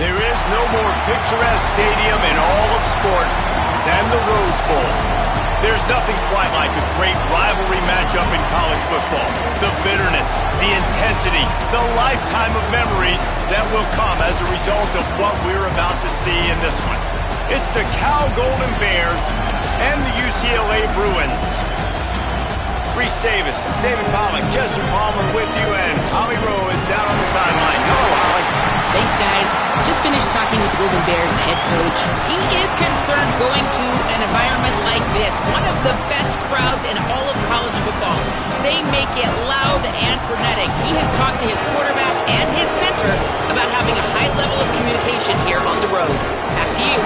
There is no more picturesque stadium in all of sports than the Rose Bowl. There's nothing quite like a great rivalry matchup in college football. The bitterness, the intensity, the lifetime of memories that will come as a result of what we're about to see in this one. It's the Cal Golden Bears and the UCLA Bruins. Reese Davis, David Pollack, Jesse Palmer with you, and Holly Rowe is down on the sideline. Hello, Holly. Thanks, guys. Just finished talking with the Golden Bears head coach. He is concerned going to an environment like this, one of the best crowds in all of college football. They make it loud and frenetic. He has talked to his quarterback and his center about having a high level of communication here on the road. Back to you.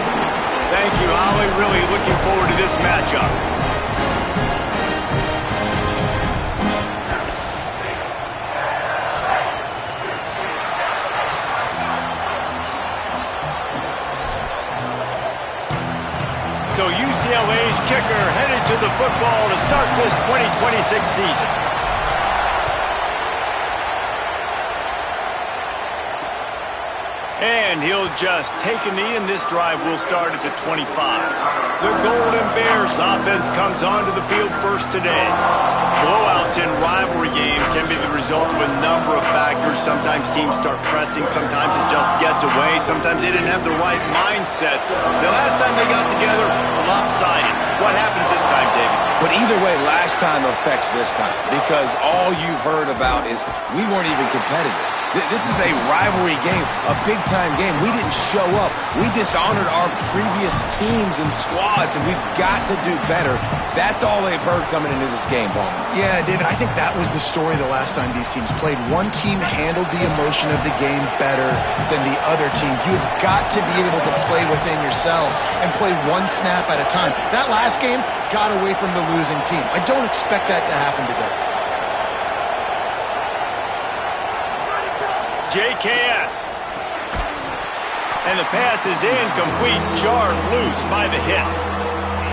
Thank you, Holly. Really looking forward to this matchup. So UCLA's kicker headed to the football to start this 2026 season. And he'll just take a knee, and this drive will start at the 25. The Golden Bears offense comes onto the field first today. Blowouts in rivalry games can be the result of a number of factors. Sometimes teams start pressing. Sometimes it just gets away. Sometimes they didn't have the right mindset. The last time they got together, lopsided. What happens this time, David? But either way, last time affects this time because all you've heard about is we weren't even competitive. This is a rivalry game, a big-time game. We didn't show up. We dishonored our previous teams and squads, and we've got to do better. That's all they've heard coming into this game, Paul. Yeah, David, I think that was the story the last time these teams played. One team handled the emotion of the game better than the other team. You've got to be able to play within yourself and play one snap at a time. That last game got away from the losing team. I don't expect that to happen today. JKS. And the pass is incomplete, jarred loose by the hit.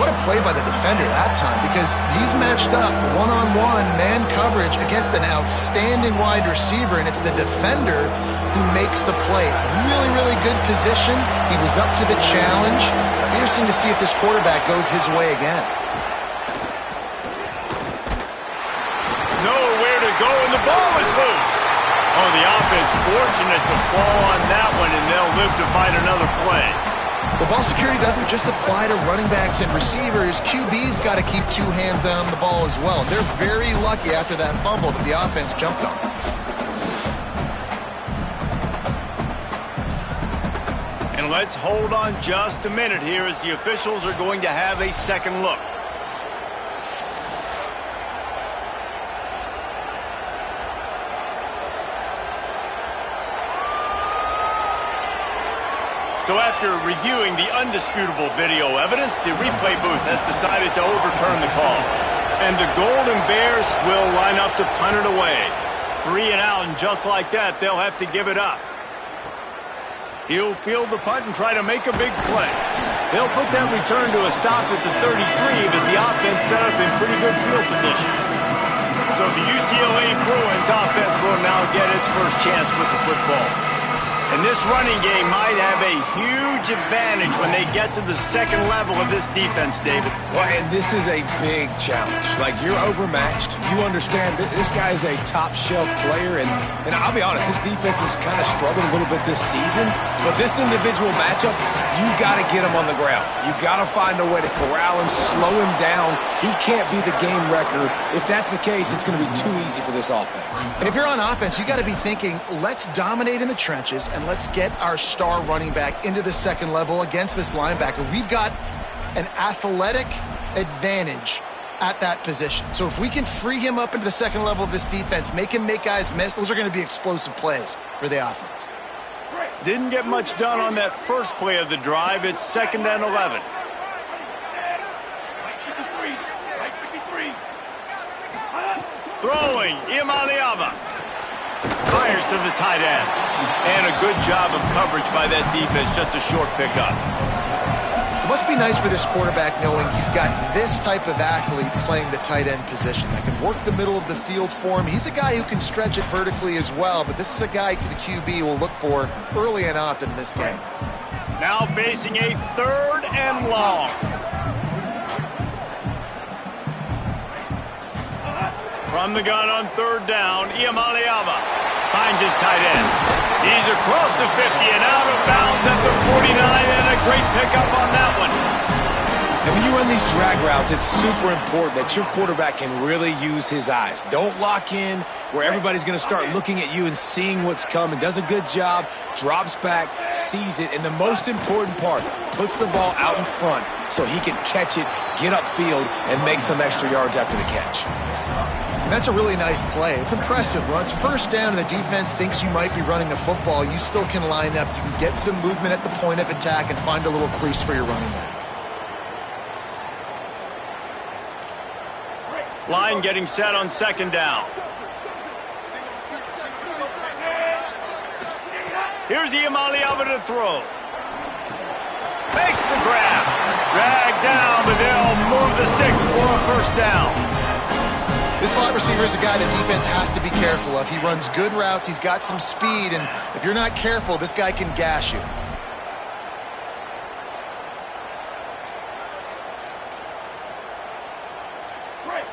What a play by the defender that time, because he's matched up one-on-one man coverage against an outstanding wide receiver, and it's the defender who makes the play. Really, really good position. He was up to the challenge. Interesting to see if this quarterback goes his way again. Nowhere to go, and the ball is loose. Oh, the offense fortunate to fall on that one, and they'll live to fight another play. Well, ball security doesn't just apply to running backs and receivers. QB's got to keep two hands on the ball as well. They're very lucky after that fumble that the offense jumped on. And let's hold on just a minute here as the officials are going to have a second look. So after reviewing the undisputable video evidence, the replay booth has decided to overturn the call. And the Golden Bears will line up to punt it away. 3 and out, and just like that, they'll have to give it up. He'll field the punt and try to make a big play. They'll put that return to a stop at the 33, but the offense set up in pretty good field position. So the UCLA Bruins offense will now get its first chance with the football. And this running game might have a huge advantage when they get to the second level of this defense, David. Well, and this is a big challenge. Like, you're overmatched. You understand that this guy is a top-shelf player, and I'll be honest, this defense has kind of struggled a little bit this season. But this individual matchup, you got to get him on the ground. You got to find a way to corral him, slow him down. He can't be the game wrecker. If that's the case, it's going to be too easy for this offense. And if you're on offense, you got to be thinking, let's dominate in the trenches and let's get our star running back into the second level against this linebacker. We've got an athletic advantage at that position. So if we can free him up into the second level of this defense, make him make guys miss, those are going to be explosive plays for the offense. Didn't get much done on that first play of the drive. It's 2nd and 11. Throwing, Imaliava. Fires to the tight end. And a good job of coverage by that defense, just a short pickup. Must be nice for this quarterback knowing he's got this type of athlete playing the tight end position that can work the middle of the field for him. He's a guy who can stretch it vertically as well, but this is a guy the QB will look for early and often in this game. Now facing a 3rd and long. From the gun on 3rd down, Iamaleava finds his tight end. He's across the 50 and out of bounds at the 49, and a great pickup on that one. And when you run these drag routes, it's super important that your quarterback can really use his eyes. Don't lock in where everybody's going to start looking at you and seeing what's coming. Does a good job, drops back, sees it, and the most important part, puts the ball out in front so he can catch it, get upfield, and make some extra yards after the catch. And that's a really nice play. It's impressive. When it's 1st down and the defense thinks you might be running a football, you still can line up. You can get some movement at the point of attack and find a little crease for your running back. Line getting set on 2nd down. Here's Iamaleava to throw. Makes the grab. Dragged down, but they'll move the sticks for a 1st down. This slot receiver is a guy the defense has to be careful of. He runs good routes. He's got some speed, and if you're not careful, this guy can gash you.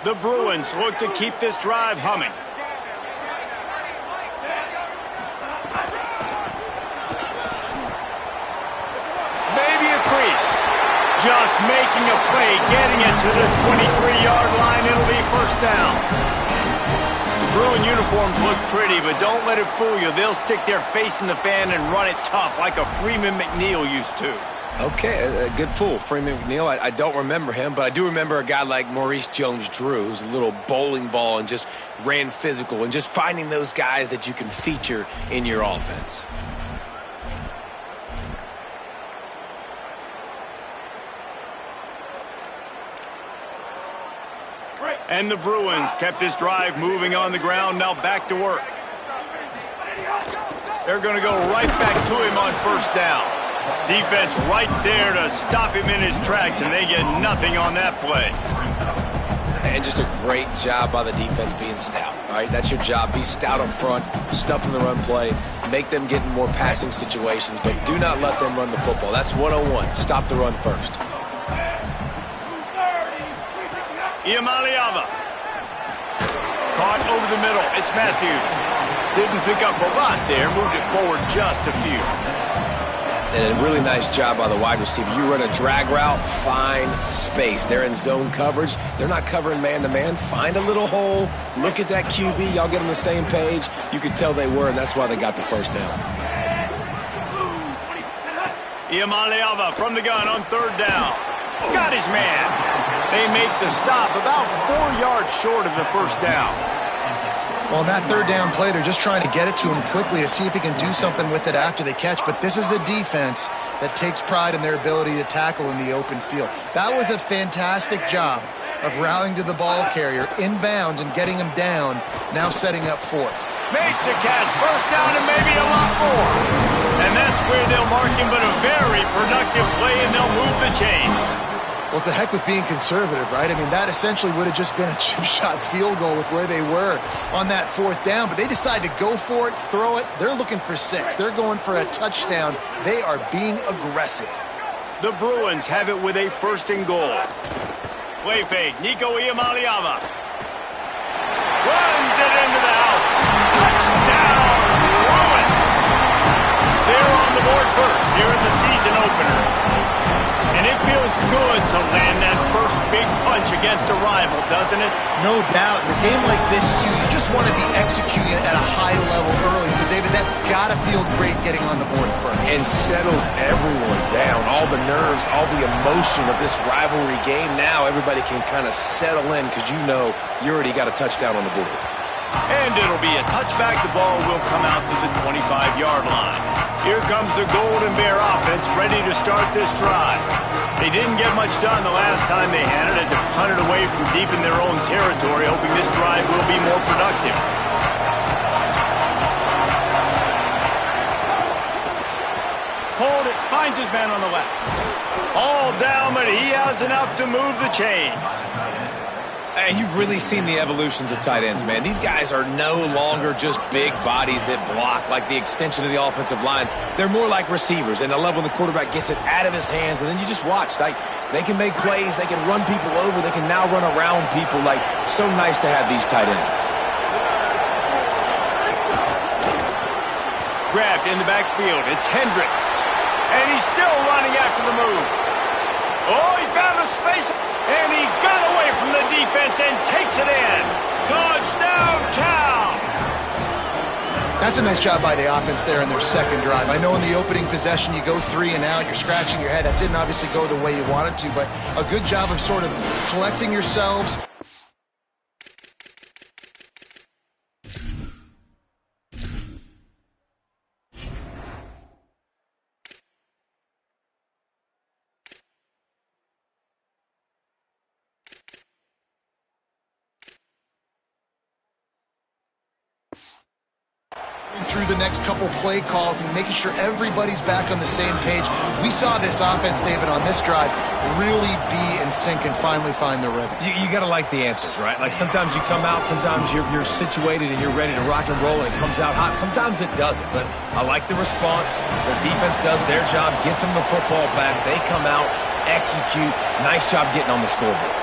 The Bruins look to keep this drive humming. Maybe a crease. Just making a play, getting it to the 23-yard line. It'll be 1st down. The Bruin uniforms look pretty, but don't let it fool you. They'll stick their face in the fan and run it tough like a Freeman McNeil used to. Okay, a good pull. Freeman McNeil, I don't remember him, but I do remember a guy like Maurice Jones-Drew, who's a little bowling ball and just ran physical, and just finding those guys that you can feature in your offense. And the Bruins kept this drive moving on the ground, now back to work. They're going to go right back to him on 1st down. Defense right there to stop him in his tracks, and they get nothing on that play. And just a great job by the defense being stout. All right, that's your job. Be stout up front, stuff in the run play, make them get in more passing situations, but do not let them run the football. That's 101. Stop the run first. Iamaleava. Caught over the middle. It's Matthews. Didn't pick up a lot there. Moved it forward just a few. And a really nice job by the wide receiver. You run a drag route, find space. They're in zone coverage. They're not covering man-to-man. Find a little hole. Look at that QB. Y'all get on the same page. You could tell they were, and that's why they got the 1st down. Iamaleava from the gun on 3rd down. Got his man. They make the stop about 4 yards short of the 1st down. Well, in that 3rd down play, they're just trying to get it to him quickly to see if he can do something with it after they catch. But this is a defense that takes pride in their ability to tackle in the open field. That was a fantastic job of rallying to the ball carrier in bounds and getting him down, now setting up 4. Makes a catch. 1st down and maybe a lot more. And that's where they'll mark him, but a very productive play, and they'll move the chains. Well, it's a heck with being conservative, right? I mean, that essentially would have just been a chip shot field goal with where they were on that 4th down, but they decide to go for it, throw it. They're looking for 6. They're going for a touchdown. They are being aggressive. The Bruins have it with a 1st and goal. Play fake. Nico Iamaleava runs it into the house. Touchdown, Bruins. They're on the board first here in the season opener. And it feels good to land that first big punch against a rival, doesn't it? No doubt. In a game like this, too, you just want to be executing at a high level early. So, David, that's got to feel great getting on the board first. And settles everyone down. All the nerves, all the emotion of this rivalry game. Now everybody can kind of settle in because you know you already got a touchdown on the board. And it'll be a touchback. The ball will come out to the 25-yard line. Here comes the Golden Bear offense ready to start this drive. They didn't get much done the last time they had it. Had to punt it away from deep in their own territory, hoping this drive will be more productive. Hold it, finds his man on the left. All ball down, but he has enough to move the chains. And you've really seen the evolutions of tight ends, man. These guys are no longer just big bodies that block like the extension of the offensive line. They're more like receivers, and the level the quarterback gets it out of his hands, and then you just watch. Like, they can make plays, they can run people over, they can now run around people. Like, so nice to have these tight ends. Grabbed in the backfield. It's Hendricks. And he's still running after the move. Oh, he found a space. And he got away from the defense and takes it in. Touchdown, Cal! That's a nice job by the offense there in their second drive. I know in the opening possession you go 3 and out, you're scratching your head. That didn't obviously go the way you wanted to, but a good job of sort of collecting yourselves. Through the next couple play calls and making sure everybody's back on the same page. We saw this offense, David, on this drive really be in sync and finally find the rhythm. You got to like the answers, right? Like, sometimes you come out, sometimes you're situated and you're ready to rock and roll and it comes out hot. Sometimes it doesn't, but I like the response. The defense does their job, gets them the football back. They come out, execute. Nice job getting on the scoreboard.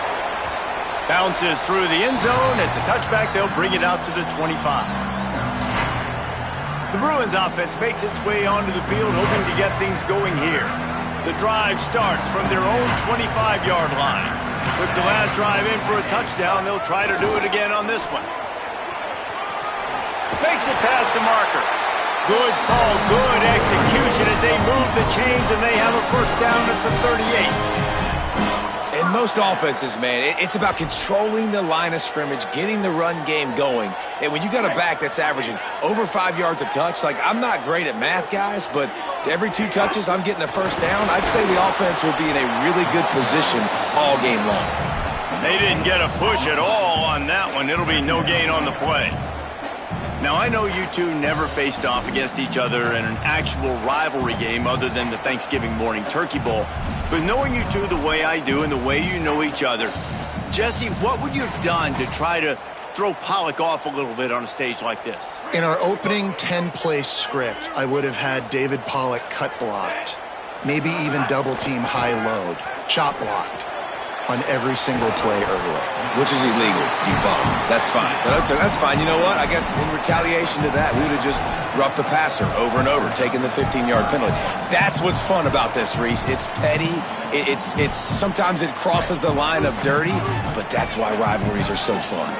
Bounces through the end zone. It's a touchback. They'll bring it out to the 25. The Bruins offense makes its way onto the field, hoping to get things going here. The drive starts from their own 25-yard line. With the last drive in for a touchdown, they'll try to do it again on this one. Makes it past the marker. Good call, good execution as they move the chains, and they have a first down at the 38. In most offenses, man, it's about controlling the line of scrimmage, getting the run game going. And when you got a back that's averaging over 5 yards a touch, like, I'm not great at math, guys, but every 2 touches I'm getting a first down, I'd say the offense will be in a really good position all game long. They didn't get a push at all on that one. It'll be no gain on the play. Now, I know you two never faced off against each other in an actual rivalry game other than the Thanksgiving morning Turkey Bowl. But knowing you two the way I do and the way you know each other, Jesse, what would you have done to try to throw Pollock off a little bit on a stage like this? In our opening 10-play script, I would have had David Pollock cut blocked, maybe even double-team high-load, chop blocked on every single play early. Which is illegal, you bum. That's fine. But that's fine. You know what? I guess in retaliation to that, we would have just roughed the passer over and over, taking the 15-yard penalty. That's what's fun about this, Reese. It's petty. It's sometimes it crosses the line of dirty, but that's why rivalries are so fun.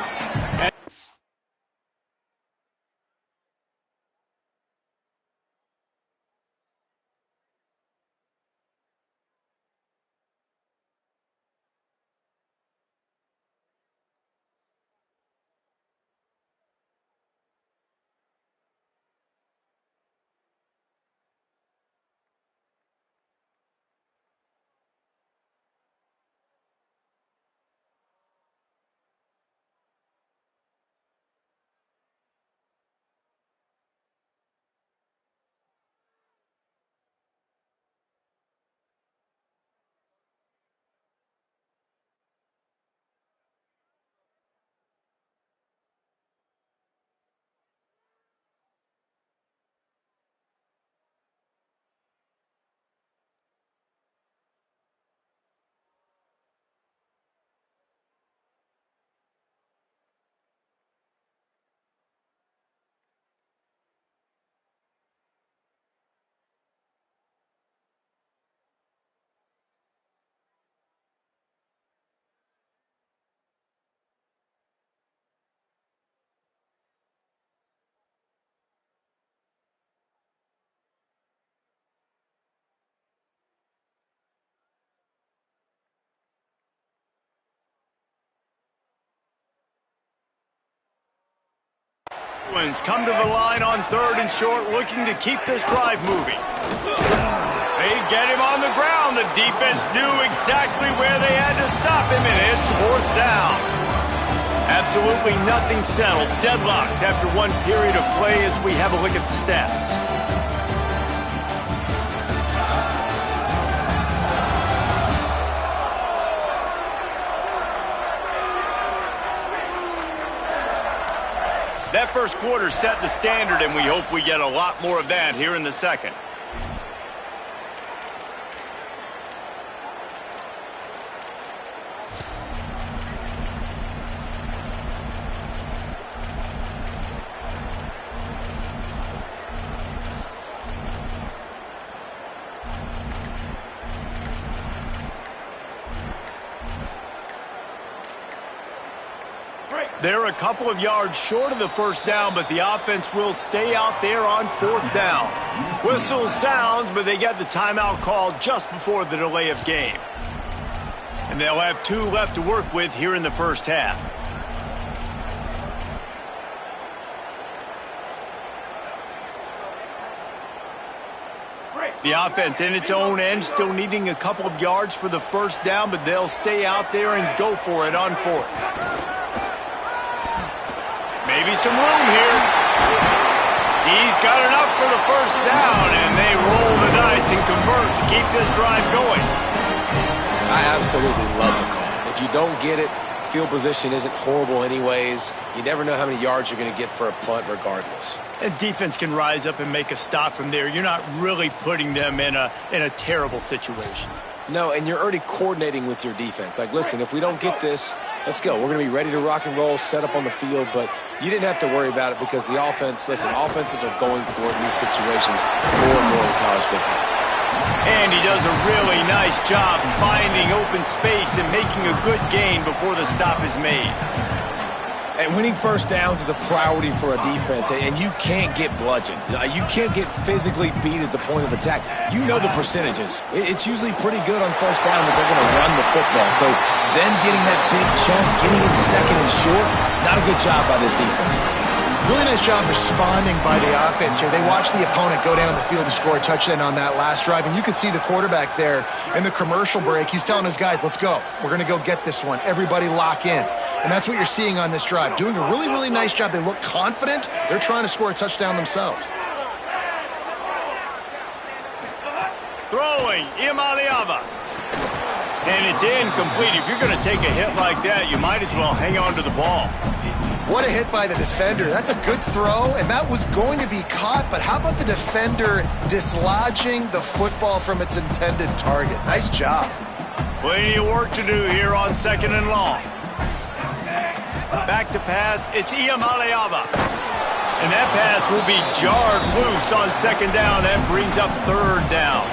Bruins come to the line on 3rd and short, looking to keep this drive moving. They get him on the ground. The defense knew exactly where they had to stop him, and it's 4th down. Absolutely nothing settled. Deadlocked after one period of play as we have a look at the stats. That first quarter set the standard, and we hope we get a lot more of that here in the second. They're a couple of yards short of the first down, but the offense will stay out there on fourth down. Whistle sounds, but they get the timeout called just before the delay of game. And they'll have 2 left to work with here in the first half. The offense in its own end, still needing a couple of yards for the first down, but they'll stay out there and go for it on fourth. Maybe some room here. He's got enough for the first down, and they roll the dice and convert to keep this drive going. I absolutely love the call. If you don't get it, field position isn't horrible anyways. You never know how many yards you're going to get for a punt regardless. And defense can rise up and make a stop from there. You're not really putting them in a terrible situation. No, and you're already coordinating with your defense. Like, listen, if we don't get this, let's go. We're going to be ready to rock and roll, set up on the field, but you didn't have to worry about it because the offense, listen, offenses are going for it in these situations more and more in college football. And he does a really nice job finding open space and making a good gain before the stop is made. And winning first downs is a priority for a defense, and you can't get bludgeoned. You can't get physically beat at the point of attack. You know the percentages. It's usually pretty good on first down that they're going to run the football. So then getting that big chunk, getting it second and short, not a good job by this defense. Really nice job responding by the offense here. They watched the opponent go down the field and score a touchdown on that last drive, and you could see the quarterback there in the commercial break. He's telling his guys, let's go. We're going to go get this one. Everybody lock in. And that's what you're seeing on this drive. Doing a really, really nice job. They look confident. They're trying to score a touchdown themselves. Throwing, Imaliava. And it's incomplete. If you're going to take a hit like that, you might as well hang on to the ball. What a hit by the defender. That's a good throw, and that was going to be caught, but how about the defender dislodging the football from its intended target? Nice job. Plenty of work to do here on second and long. Back to pass, it's Iamaleava. And that pass will be jarred loose on second down. That brings up third down.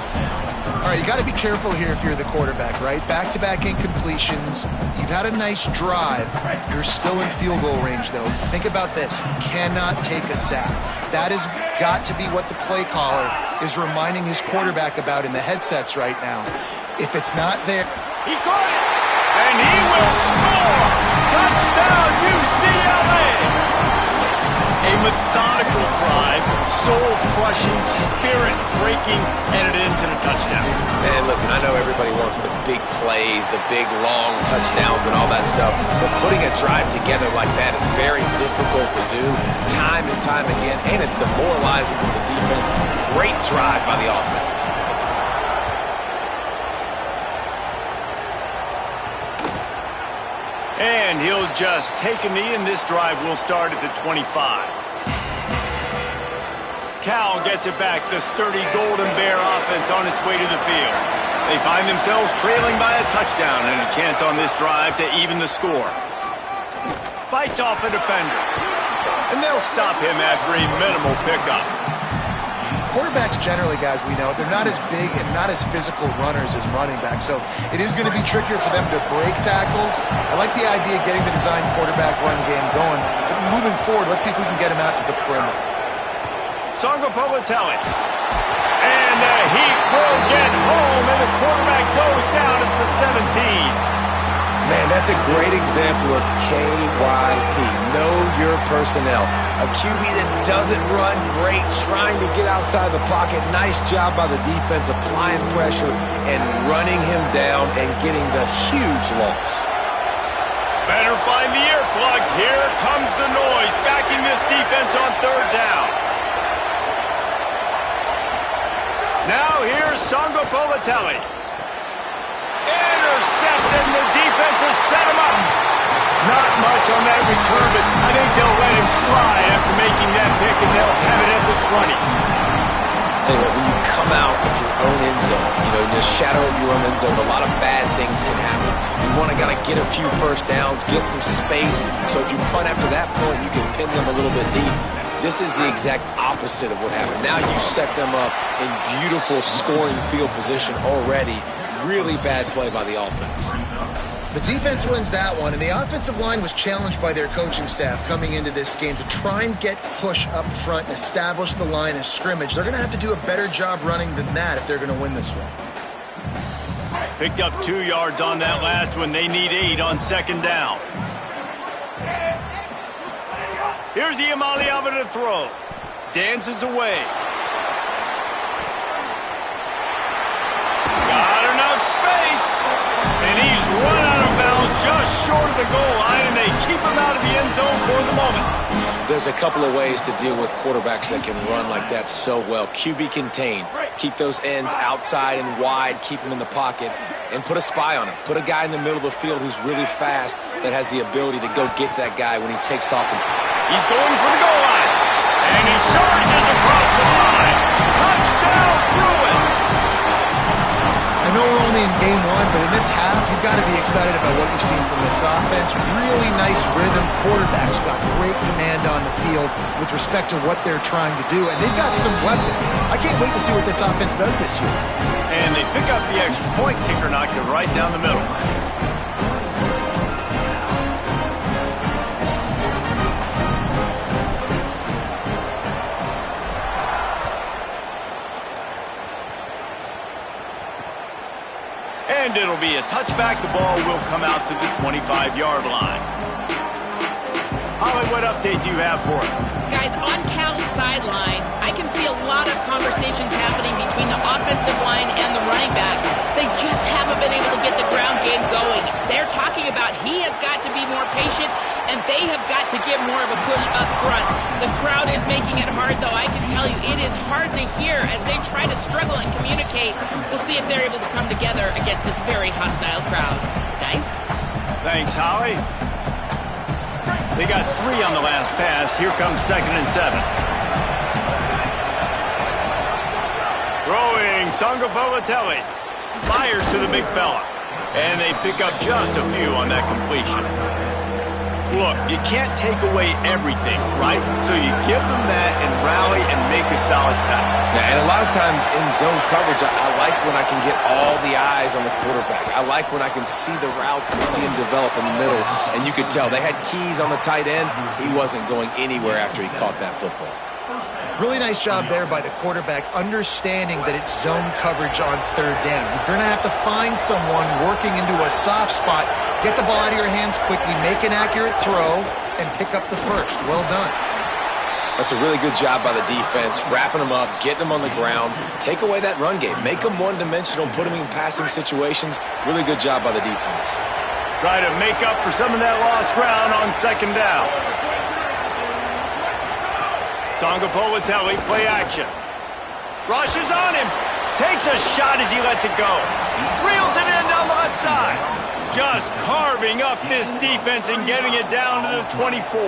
All right, you got to be careful here if you're the quarterback, right? Back-to-back incompletions. You've had a nice drive. You're still in field goal range, though. Think about this. You cannot take a sack. That has got to be what the play caller is reminding his quarterback about in the headsets right now. If it's not there... He caught it, and he will score! Touchdown, UCLA! A methodical drive, soul-crushing, spirit-breaking, and it ends in a touchdown. And listen, I know everybody wants the big plays, the big, long touchdowns and all that stuff, but putting a drive together like that is very difficult to do time and time again, and it's demoralizing for the defense. Great drive by the offense. And he'll just take a knee, and this drive will start at the 25. Cal gets it back, the sturdy Golden Bear offense on its way to the field. They find themselves trailing by a touchdown and a chance on this drive to even the score. Fights off a defender, and they'll stop him after a minimal pickup. Quarterbacks generally, guys, we know, they're not as big and not as physical runners as running backs, so it is going to be trickier for them to break tackles. I like the idea of getting the design quarterback run game going, but moving forward, let's see if we can get him out to the perimeter. Songo Politelli. And the heat will get home, and the quarterback goes down at the 17. Man, that's a great example of KYP. Know your personnel. A QB that doesn't run great, trying to get outside the pocket. Nice job by the defense, applying pressure and running him down and getting the huge loss. Better find the earplugs. Here comes the noise, backing this defense on third down. Now here's Songo Politelli. Intercepted, and the defense has set him up. Not much on that return, but I think they'll let him slide after and they'll have it at the 20. Tell you what, when you come out of your own end zone, in the shadow of your own end zone, a lot of bad things can happen. You want to get a few first downs, get some space, so if you punt after that point, you can pin them a little bit deep. This is the exact opposite of what happened. Now you set them up in beautiful scoring field position already. Really bad play by the offense. The defense wins that one, and the offensive line was challenged by their coaching staff coming into this game to try and get push up front and establish the line of scrimmage. They're going to have to do a better job running than that if they're going to win this one. Picked up 2 yards on that last one. They need 8 on second down. Here's Iamaleava to throw. Dances away. Got enough space. And he's run out of bounds just short of the goal line, and they keep him out of the end zone for the moment. There's a couple of ways to deal with quarterbacks that can run like that so well. QB contain. Keep those ends outside and wide. Keep them in the pocket. And put a spy on him. Put a guy in the middle of the field who's really fast that has the ability to go get that guy when he takes off. He's going for the goal line. And he surges across the line. Touchdown, Bruins! I know we're only in game one, but in this half, you've got to be excited about what you've seen from this offense. Really nice rhythm. Quarterback's got great command on the field with respect to what they're trying to do, and they've got some weapons. I can't wait to see what this offense does this year. And they pick up the extra point. Kicker knocked it right down the middle. And it'll be a touchback. The ball will come out to the 25-yard line. Holly, what update do you have for us? Guys, on Cal's sideline, I can see a lot of conversations happening between the offensive line and the running back. They just haven't been able to get the ground game going. They're talking about he has got to be more patient, and they have got to get more of a push up front. The crowd is making it hard, though. I can tell you it is hard to hear as they try to struggle and communicate. We'll see if they're able to come together against this very hostile crowd. Guys? Thanks, Holly. They got 3 on the last pass. Here comes 2nd and 7. Throwing, Sangapovatelli. Fires to the big fella. And they pick up just a few on that completion. Look, you can't take away everything, right? So you give them that and rally and make a solid tackle. Yeah, and a lot of times in zone coverage, I like when I can get all the eyes on the quarterback. I like when I can see the routes and see him develop in the middle. And you could tell they had keys on the tight end. He wasn't going anywhere after he caught that football. Really nice job there by the quarterback, understanding that it's zone coverage on 3rd down. You're going to have to find someone working into a soft spot, get the ball out of your hands quickly, make an accurate throw, and pick up the first. Well done. That's a really good job by the defense, wrapping them up, getting them on the ground, take away that run game, make them one-dimensional, put them in passing situations. Really good job by the defense. Try to make up for some of that lost ground on 2nd down. Sangapovatelli, play action. Rushes on him. Takes a shot as he lets it go. Reels it in down the left side. Just carving up this defense and getting it down to the 24.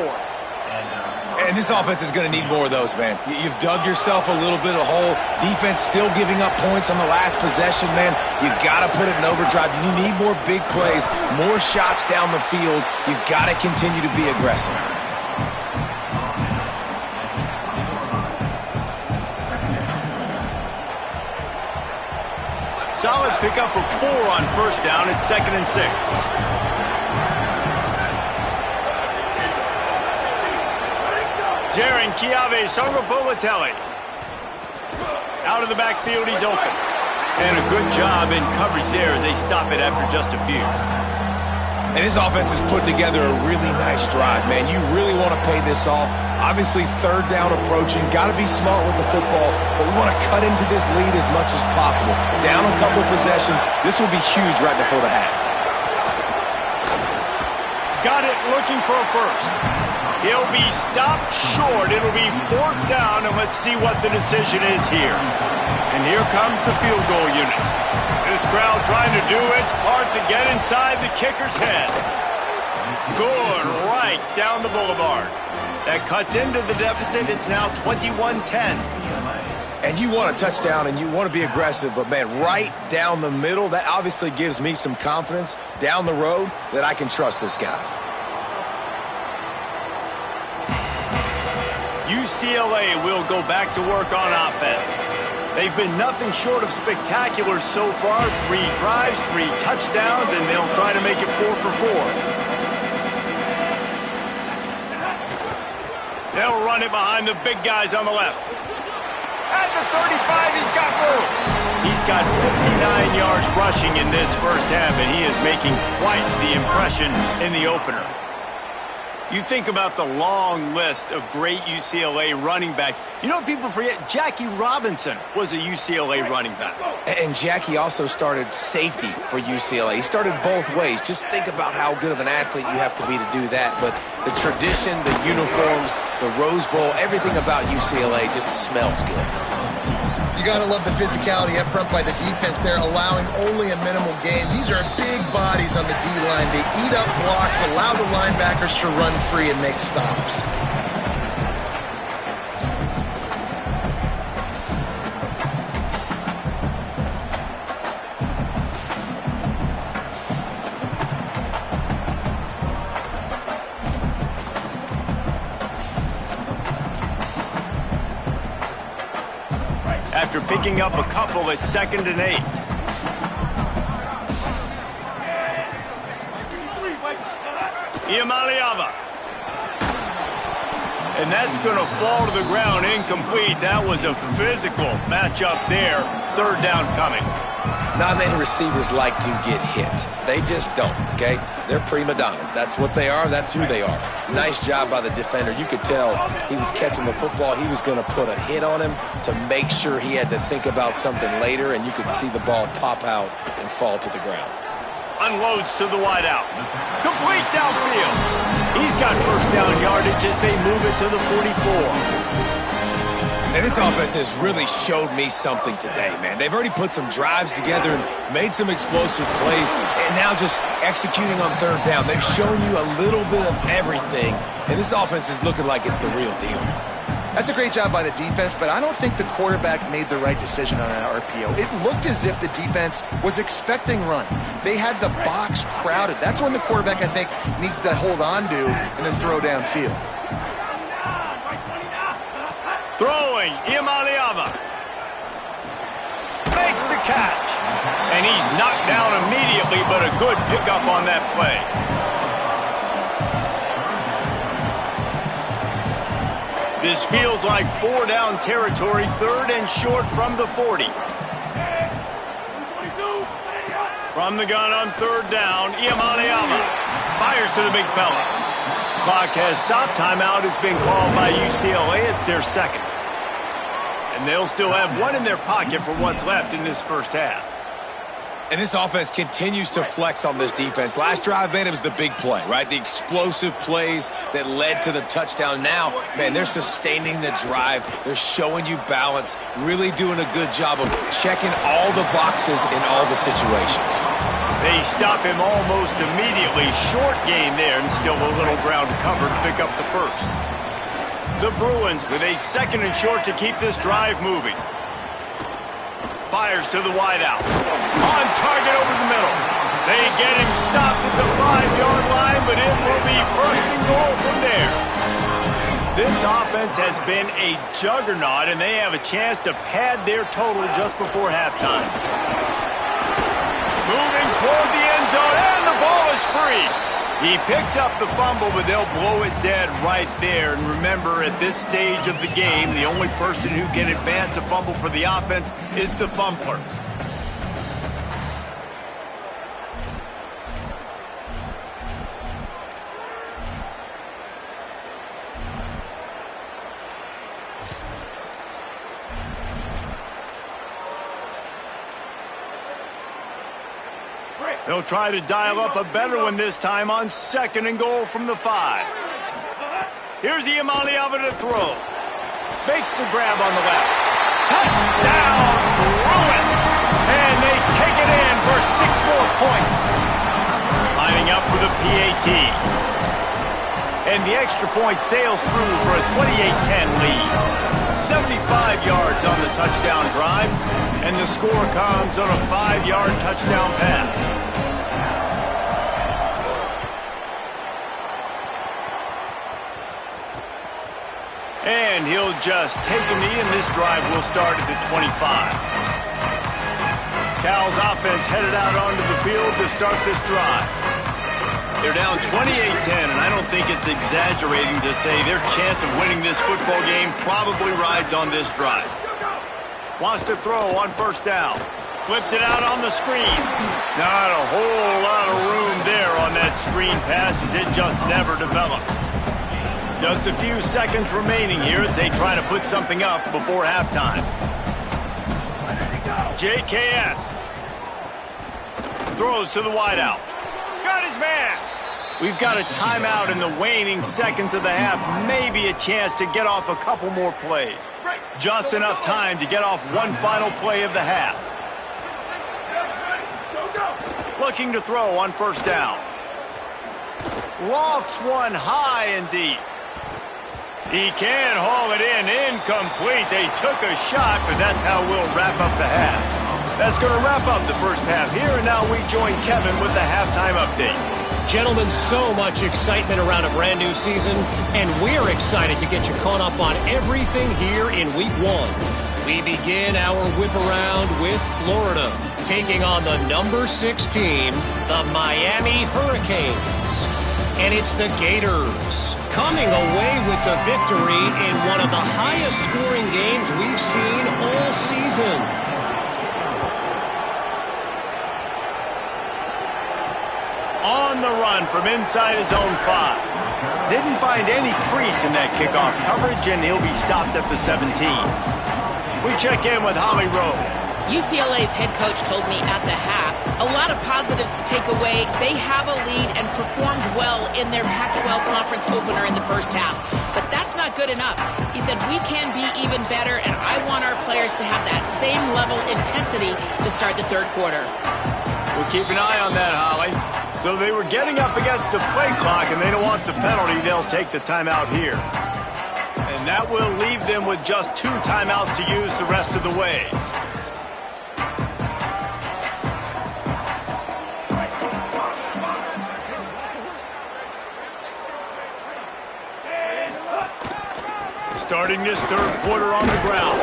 And this offense is going to need more of those, man. You've dug yourself a little bit of a hole. Defense still giving up points on the last possession, man. You got to put it in overdrive. You need more big plays, more shots down the field. You got to continue to be aggressive. Solid pickup of 4 on 1st down. It's 2nd and 6. Jaron Kiave Sangapovatelli. Out of the backfield, he's open. And a good job in coverage there as they stop it after just a few. And this offense has put together a really nice drive, man. You really want to pay this off. Obviously, 3rd down approaching. Got to be smart with the football, but we want to cut into this lead as much as possible. Down a couple possessions. This will be huge right before the half. Got it, looking for a first. He'll be stopped short. It'll be 4th down, and let's see what the decision is here. And here comes the field goal unit. This crowd trying to do its part to get inside the kicker's head. Good, right down the boulevard. That cuts into the deficit. It's now 21-10. And you want a touchdown and you want to be aggressive, but, man, right down the middle, that obviously gives me some confidence down the road that I can trust this guy. UCLA will go back to work on offense. They've been nothing short of spectacular so far. 3 drives, 3 touchdowns, and they'll try to make it 4 for 4. They'll run it behind the big guys on the left. At the 35, he's got room. He's got 59 yards rushing in this first half, and he is making quite the impression in the opener. You think about the long list of great UCLA running backs. You know what people forget? Jackie Robinson was a UCLA running back. And Jackie also started safety for UCLA. He started both ways. Just think about how good of an athlete you have to be to do that. But the tradition, the uniforms, the Rose Bowl, everything about UCLA just smells good. You got to love the physicality up front by the defense. They're allowing only a minimal gain. These are big bodies on the D-line. They eat up blocks, allow the linebackers to run free and make stops. After picking up a couple at 2nd and 8. Iamaleava. And that's going to fall to the ground incomplete. That was a physical matchup there. 3rd down coming. Not many receivers like to get hit. They just don't, okay? They're prima donnas. That's what they are. That's who they are. Nice job by the defender. You could tell he was catching the football. He was going to put a hit on him to make sure he had to think about something later, and you could see the ball pop out and fall to the ground. Unloads to the wideout. Complete downfield. He's got 1st down yardage as they move it to the 44. And this offense has really showed me something today, man. They've already put some drives together and made some explosive plays, and now just executing on 3rd down. They've shown you a little bit of everything, and this offense is looking like it's the real deal. That's a great job by the defense, but I don't think the quarterback made the right decision on that RPO. It looked as if the defense was expecting run. They had the box crowded. That's when the quarterback, I think, needs to hold on to and then throw downfield. Throwing, Iamaleava. Makes the catch. And he's knocked down immediately, but a good pickup on that play. This feels like 4-down territory, 3rd and short from the 40. From the gun on 3rd down, Iamaleava fires to the big fella. Clock has stopped. Timeout has been called by UCLA. It's their 2nd. And they'll still have 1 in their pocket for what's left in this first half. And this offense continues to flex on this defense. Last drive, man, it was the big play, right? The explosive plays that led to the touchdown. Now, man, they're sustaining the drive. They're showing you balance, really doing a good job of checking all the boxes in all the situations. They stop him almost immediately. Short gain there, and still a little ground to cover to pick up the 1st. The Bruins with a 2nd and short to keep this drive moving. Fires to the wideout. On target over the middle. They get him stopped at the 5-yard line, but it will be 1st and goal from there. This offense has been a juggernaut, and they have a chance to pad their total just before halftime. Moving toward the end zone, and the ball is free. He picks up the fumble, but they'll blow it dead right there. And remember, at this stage of the game, the only person who can advance a fumble for the offense is the fumbler. They'll try to dial up a better one this time on 2nd and goal from the 5. Here's Iamaleava to throw. Makes the grab on the left. Touchdown, Bruins! And they take it in for 6 more points. Lining up for the PAT. And the extra point sails through for a 28-10 lead. 75 yards on the touchdown drive, and the score comes on a 5-yard touchdown pass. And he'll just take a knee, and this drive will start at the 25. Cal's offense headed out onto the field to start this drive. They're down 28-10, and I don't think it's exaggerating to say their chance of winning this football game probably rides on this drive. Wants to throw on first down. Flips it out on the screen. Not a whole lot of room there on that screen pass, as it just never developed. Just a few seconds remaining here as they try to put something up before halftime. JKS throws to the wideout. Got his man. We've got a timeout in the waning seconds of the half. Maybe a chance to get off a couple more plays. Just enough time to get off one final play of the half. Looking to throw on first down. Lofts one high and deep. He can haul it in, incomplete. They took a shot, but that's how we'll wrap up the half. That's going to wrap up the first half here, and now we join Kevin with the halftime update. Gentlemen, so much excitement around a brand new season, and we're excited to get you caught up on everything here in Week 1. We begin our whip around with Florida, taking on the number 6 team, the Miami Hurricanes. And it's the Gators coming away with the victory in one of the highest scoring games we've seen all season. On the run from inside his own 5. Didn't find any crease in that kickoff coverage, and he'll be stopped at the 17. We check in with Holly Rowe. UCLA's head coach told me at the half, a lot of positives to take away. They have a lead and performed well in their Pac-12 conference opener in the first half. But that's not good enough. He said, we can be even better, and I want our players to have that same level intensity to start the third quarter. We'll keep an eye on that, Holly. So they were getting up against the play clock, and they don't want the penalty. They'll take the timeout here. And that will leave them with just 2 timeouts to use the rest of the way. Starting this third quarter on the ground.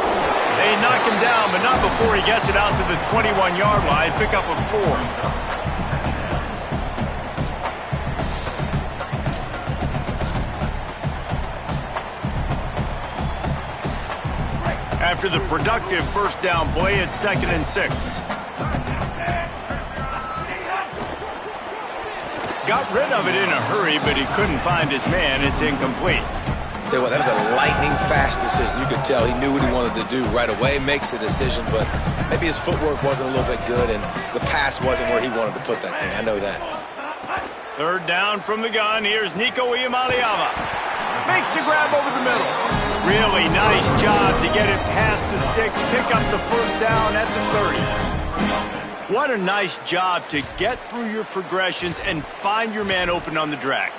They knock him down, but not before he gets it out to the 21-yard line. Pick up a 4. After the productive first down play, it's 2nd and 6. Got rid of it in a hurry, but he couldn't find his man. It's incomplete. Tell you what, that was a lightning fast decision. You could tell he knew what he wanted to do right away, makes the decision, but maybe his footwork wasn't a little bit good, and the pass wasn't where he wanted to put that thing. I know that. Third down from the gun. Here's Nico Iamaleava. Makes the grab over the middle. Really nice job to get it past the sticks, pick up the first down at the 30. What a nice job to get through your progressions and find your man open on the drag.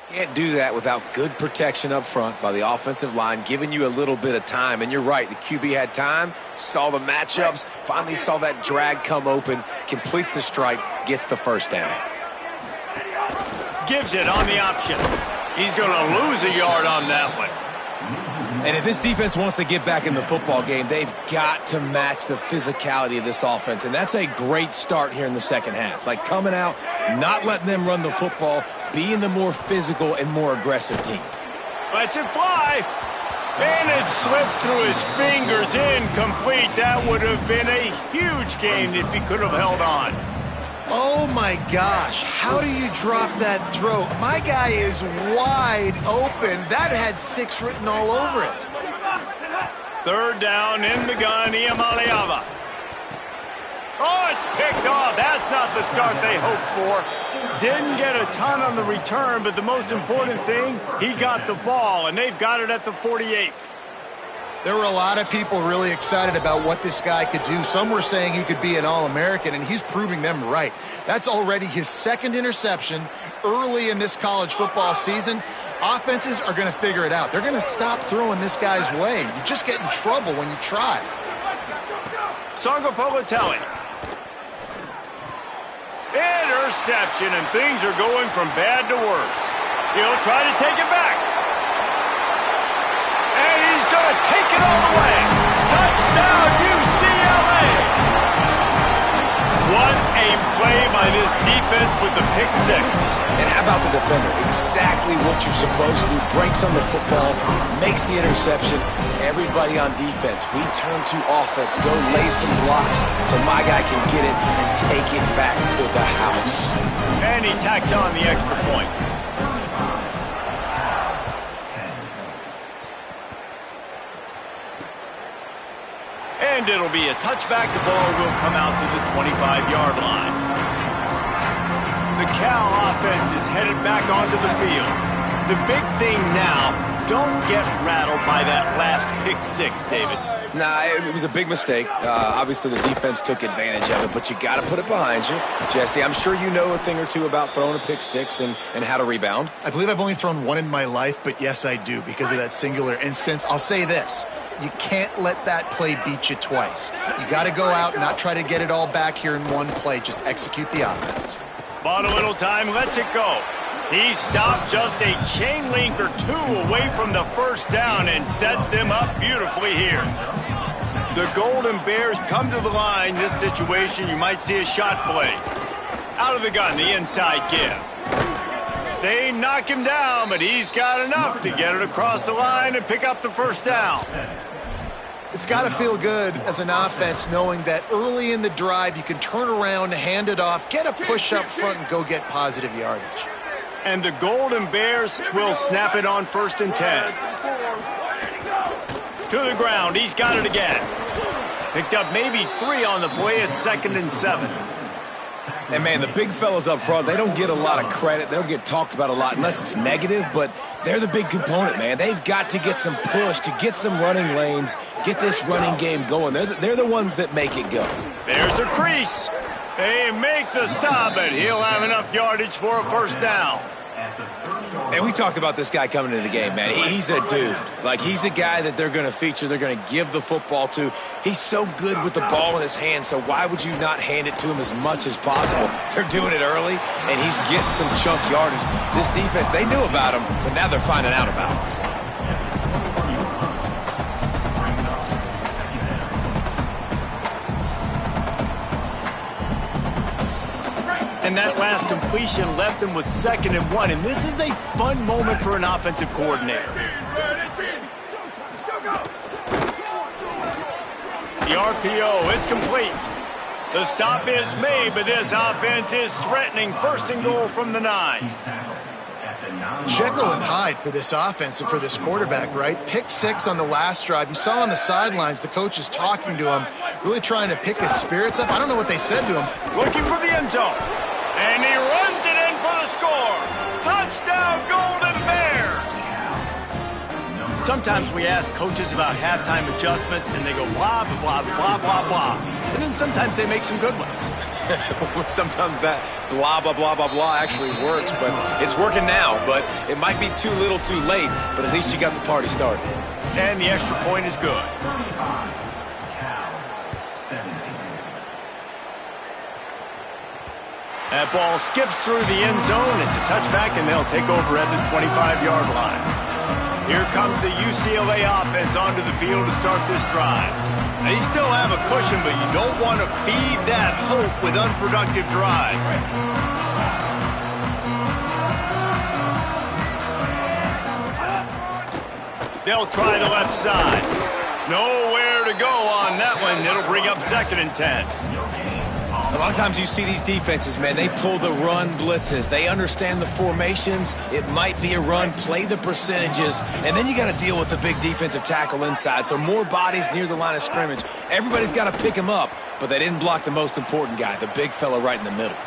Can't do that without good protection up front by the offensive line, giving you a little bit of time. And you're right, the QB had time, saw the matchups, finally saw that drag come open, completes the strike, gets the first down. Gives it on the option. He's going to lose a yard on that one. And if this defense wants to get back in the football game, they've got to match the physicality of this offense. And that's a great start here in the second half. Like coming out, not letting them run the football, being the more physical and more aggressive team. Lets it fly. And it slips through his fingers, incomplete. That would have been a huge gain if he could have held on. Oh my gosh, how do you drop that throw? My guy is wide open. That had 6 written all over it. Third down in the gun, Iamaleava. Oh, it's picked off. That's not the start they hoped for. Didn't get a ton on the return, but the most important thing, he got the ball, and they've got it at the 48. There were a lot of people really excited about what this guy could do. Some were saying he could be an All-American, and he's proving them right. That's already his second interception early in this college football season. Offenses are going to figure it out. They're going to stop throwing this guy's way. You just get in trouble when you try. Sangapolatelli. Interception, and things are going from bad to worse. He'll try to take it back. And he's going to take it all the way. Touchdown, UCLA! What a play by this defense with the pick six. And how about the defender? Exactly what you're supposed to. Breaks on the football, makes the interception. Everybody on defense, we turn to offense. Go lay some blocks so my guy can get it and take it back to the house. And he tacks on the extra point. And it'll be a touchback. The ball will come out to the 25-yard line. The Cal offense is headed back onto the field. The big thing now, don't get rattled by that last pick six, David. Nah, it was a big mistake. Obviously, the defense took advantage of it, but you got to put it behind you. Jesse, I'm sure you know a thing or two about throwing a pick six and how to rebound. I believe I've only thrown one in my life, but yes, I do because of that singular instance. I'll say this. You can't let that play beat you twice. You got to go out and not try to get it all back here in one play. Just execute the offense. Bought a little time, lets it go. He stopped just a chain link or two away from the first down and sets them up beautifully here. The Golden Bears come to the line. This situation, you might see a shot play. Out of the gun, the inside give. They knock him down, but he's got enough to get it across the line and pick up the first down. It's got to feel good as an offense knowing that early in the drive you can turn around, hand it off, get a push up front, and go get positive yardage. And the Golden Bears will snap it on 1st and 10. To the ground, he's got it again. Picked up maybe 3 on the play at 2nd and 7. And, man, the big fellas up front, they don't get a lot of credit. They don't get talked about a lot unless it's negative, but they're the big component, man. They've got to get some push, to get some running lanes, get this running game going. They're the ones that make it go. There's a crease. They make the stop, but he'll have enough yardage for a first down. And we talked about this guy coming into the game, man. He's a dude. Like, he's a guy that they're going to feature, they're going to give the football to. He's so good with the ball in his hand, so why would you not hand it to him as much as possible? They're doing it early, and he's getting some chunk yardage. This defense, they knew about him, but now they're finding out about him. And that last completion left him with 2nd and 1. And this is a fun moment for an offensive coordinator. The RPO, it's complete. The stop is made, but this offense is threatening 1st and goal from the 9. Jekyll and Hyde for this offense and for this quarterback, right? Pick 6 on the last drive. You saw on the sidelines the coach is talking to him, really trying to pick his spirits up. I don't know what they said to him. Looking for the end zone. And he runs it in for the score. Touchdown, Golden Bears! Sometimes we ask coaches about halftime adjustments, and they go blah, blah, blah, blah, blah, blah. And then sometimes they make some good ones. Sometimes that blah, blah, blah, blah, blah actually works, but it's working now. But it might be too little too late, but at least you got the party started. And the extra point is good. That ball skips through the end zone. It's a touchback, and they'll take over at the 25-yard line. Here comes the UCLA offense onto the field to start this drive. They still have a cushion, but you don't want to feed that hope with unproductive drives. They'll try the left side. Nowhere to go on that one. It'll bring up 2nd and 10. A lot of times you see these defenses, man, they pull the run blitzes. They understand the formations. It might be a run, play the percentages, and then you got to deal with the big defensive tackle inside. So more bodies near the line of scrimmage. Everybody's got to pick him up, but they didn't block the most important guy, the big fella right in the middle.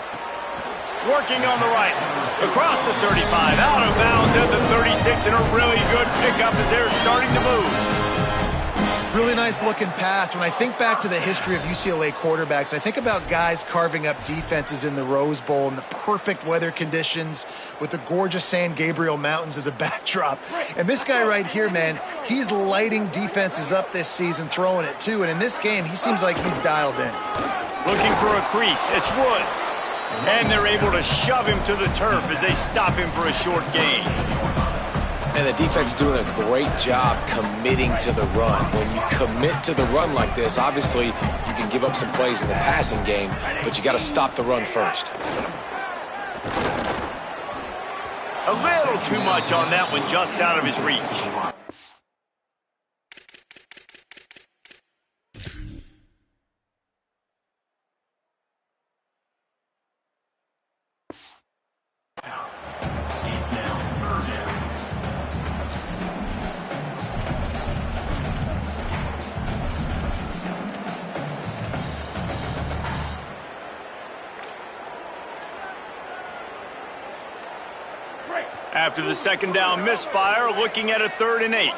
Working on the right, across the 35, out of bounds at the 36, and a really good pickup as they're starting to move. Really nice looking pass. When I think back to the history of UCLA quarterbacks, I think about guys carving up defenses in the Rose Bowl in the perfect weather conditions with the gorgeous San Gabriel Mountains as a backdrop. And this guy right here, man, he's lighting defenses up this season, throwing it too. And in this game, he seems like he's dialed in. Looking for a crease. It's Woods. And they're able to shove him to the turf as they stop him for a short gain. And the defense doing a great job committing to the run. When you commit to the run like this, obviously you can give up some plays in the passing game, but you got to stop the run first. A little too much on that one, just out of his reach. After the second down misfire, looking at a 3rd and 8.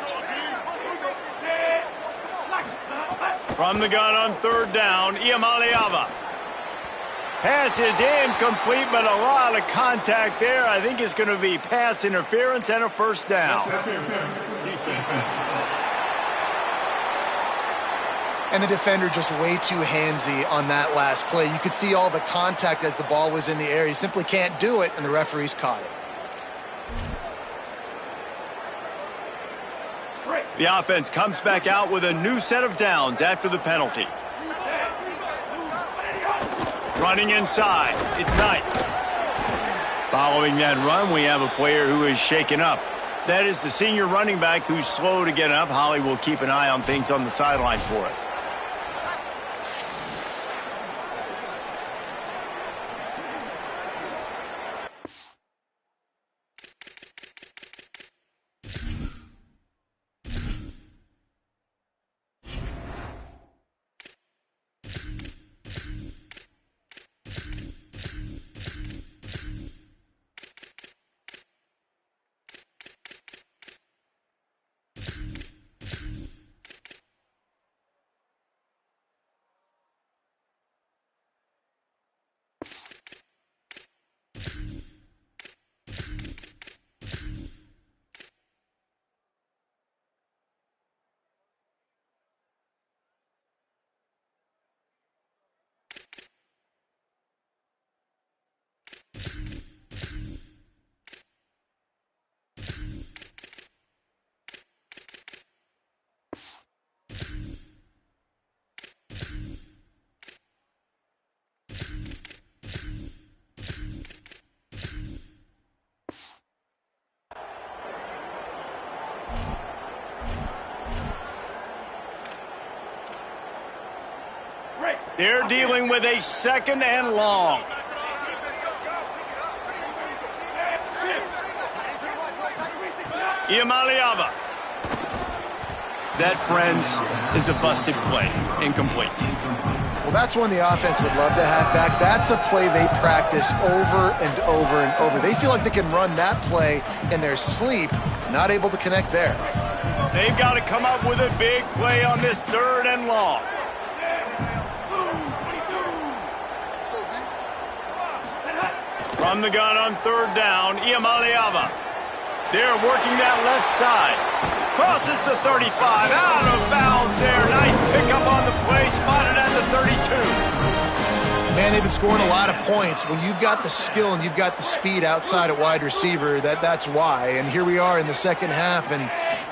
From the gun on 3rd down, Iamaleava. Pass is incomplete, but a lot of contact there. I think it's going to be pass interference and a 1st down. And the defender just way too handsy on that last play. You could see all the contact as the ball was in the air. He simply can't do it, and the referees caught it. The offense comes back out with a new set of downs after the penalty. Running inside, it's Knight. Following that run, we have a player who is shaken up. That is the senior running back who's slow to get up. Holly will keep an eye on things on the sideline for us. They're dealing with a 2nd and long. Iamaleava. That, friends, is a busted play. Incomplete. Well, that's one the offense would love to have back. That's a play they practice over and over and over. They feel like they can run that play in their sleep, not able to connect there. They've got to come up with a big play on this 3rd and long. From the gun on 3rd down, Iamaleava. They're working that left side. Crosses the 35, out of bounds there. Nice pickup on the play, spotted at the 32. Man, they've been scoring a lot of points. When you've got the skill and you've got the speed outside at wide receiver, that's why. And here we are in the second half, and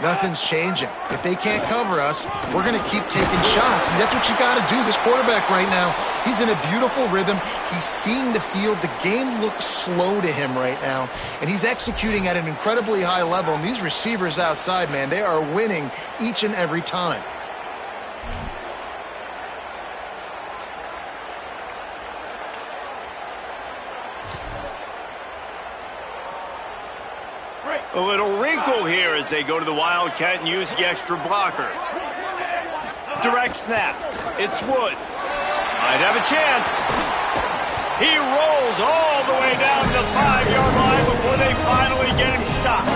nothing's changing. If they can't cover us, we're going to keep taking shots, and that's what you got to do. This quarterback right now, he's in a beautiful rhythm. He's seeing the field. The game looks slow to him right now, and he's executing at an incredibly high level. And these receivers outside, man, they are winning each and every time. A little wrinkle here as they go to the Wildcat and use the extra blocker. Direct snap. It's Woods. Might have a chance. He rolls all the way down the 5-yard line before they finally get him stopped.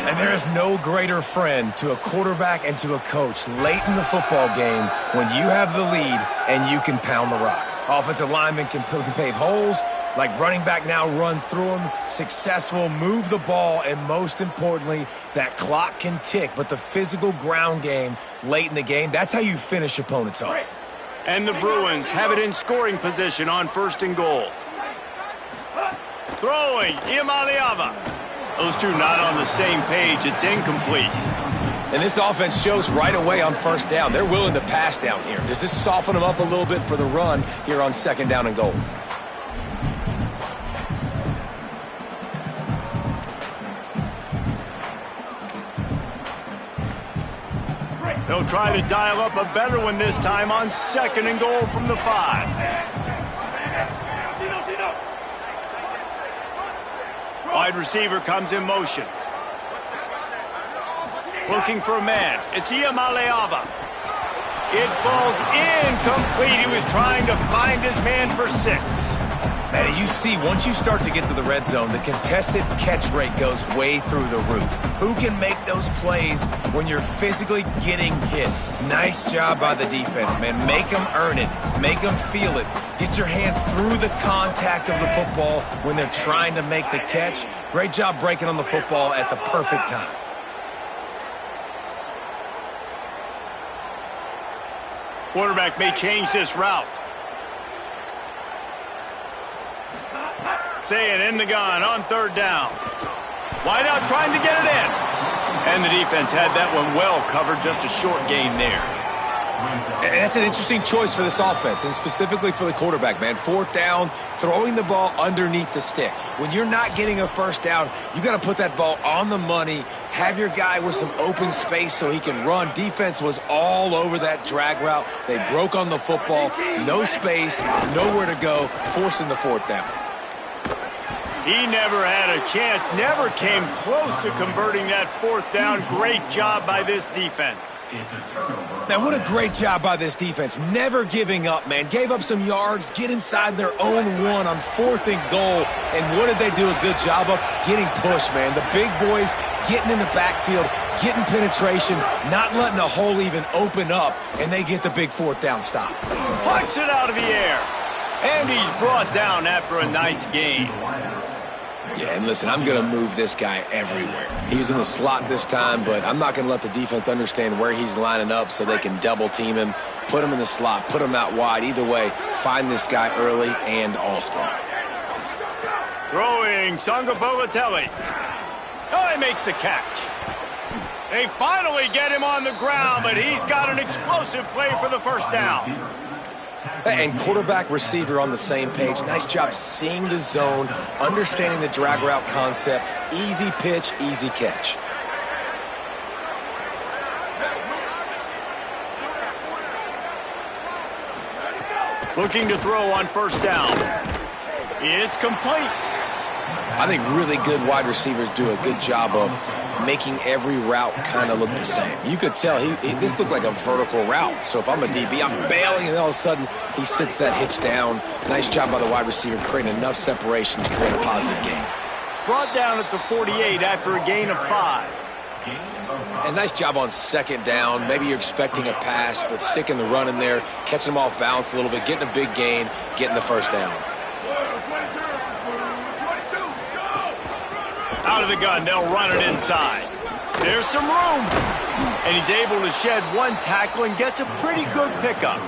And there is no greater friend to a quarterback and to a coach late in the football game when you have the lead and you can pound the rock. Offensive linemen can pave holes, like running back now runs through them, successful, move the ball, and most importantly, that clock can tick. But the physical ground game late in the game, that's how you finish opponents off. And the Bruins have it in scoring position on 1st and goal. Throwing, Iamaleava. Those two not on the same page. It's incomplete. And this offense shows right away on 1st down. They're willing to pass down here. Does this soften them up a little bit for the run here on 2nd down and goal? They'll try to dial up a better one this time on 2nd and goal from the 5. Wide receiver comes in motion. Looking for a man. It's Iamaleava. It falls incomplete. He was trying to find his man for 6. Man, you see, once you start to get to the red zone, the contested catch rate goes way through the roof. Who can make those plays when you're physically getting hit? Nice job by the defense, man. Make them earn it. Make them feel it. Get your hands through the contact of the football when they're trying to make the catch. Great job breaking on the football at the perfect time. Quarterback may change this route. Saying in the gun on 3rd down. Wide out trying to get it in. And the defense had that one well covered, just a short gain there. And that's an interesting choice for this offense, and specifically for the quarterback, man. 4th down, throwing the ball underneath the stick. When you're not getting a 1st down, you got to put that ball on the money, have your guy with some open space so he can run. Defense was all over that drag route. They broke on the football, no space, nowhere to go, forcing the 4th down. He never had a chance, never came close to converting that 4th down. Great job by this defense. Now, what a great job by this defense. Never giving up, man. Gave up some yards, get inside their own 1 on 4th and goal. And what did they do a good job of? Getting pushed, man. The big boys getting in the backfield, getting penetration, not letting a hole even open up, and they get the big 4th down stop. Punch it out of the air. And he's brought down after a nice gain. Yeah, and listen, I'm going to move this guy everywhere. He's in the slot this time, but I'm not going to let the defense understand where he's lining up so they can double team him, put him in the slot, put him out wide. Either way, find this guy early and often. Throwing, Sangapogatelli. Oh, he makes the catch. They finally get him on the ground, but he's got an explosive play for the 1st down. And quarterback receiver on the same page. Nice job seeing the zone, understanding the drag route concept. Easy pitch, easy catch. Looking to throw on 1st down. It's complete. I think really good wide receivers do a good job of making every route kind of look the same. You could tell this looked like a vertical route. So if I'm a DB, I'm bailing, and all of a sudden he sits that hitch down. Nice job by the wide receiver creating enough separation to create a positive gain. Brought down at the 48 after a gain of 5. And nice job on 2nd down. Maybe you're expecting a pass, but sticking the run in there, catching them off balance a little bit, getting a big gain, getting the 1st down. Out of the gun, they'll run it inside. There's some room. And he's able to shed 1 tackle and gets a pretty good pickup.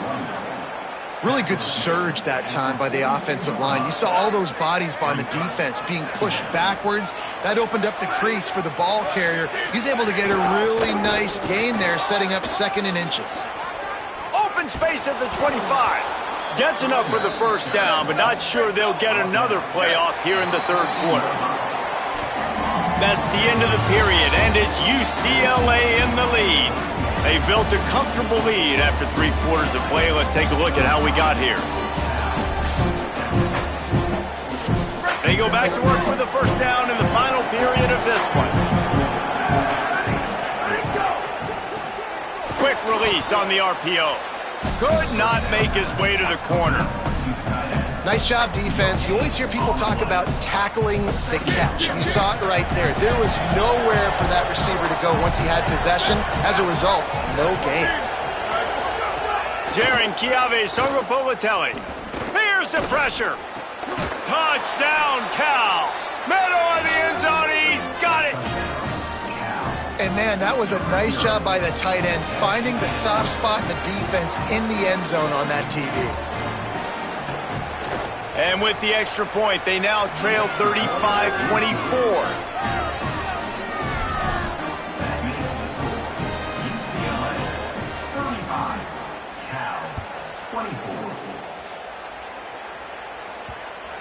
Really good surge that time by the offensive line. You saw all those bodies by the defense being pushed backwards. That opened up the crease for the ball carrier. He's able to get a really nice gain there, setting up 2nd and inches. Open space at the 25. Gets enough for the 1st down, but not sure they'll get another playoff here in the 3rd quarter. That's the end of the period, and it's UCLA in the lead. They built a comfortable lead after 3 quarters of play. Let's take a look at how we got here. They go back to work with the first down in the final period of this one. Quick release on the RPO. Could not make his way to the corner. Nice job, defense. You always hear people talk about tackling the catch. You saw it right there. There was nowhere for that receiver to go once he had possession. As a result, no gain. Jaron Chiave Songopolitelli. Here's the pressure. Touchdown, Cal. Middle of the end zone. He's got it. And, man, that was a nice job by the tight end, finding the soft spot in the defense in the end zone on that TD. And with the extra point, they now trail 35-24.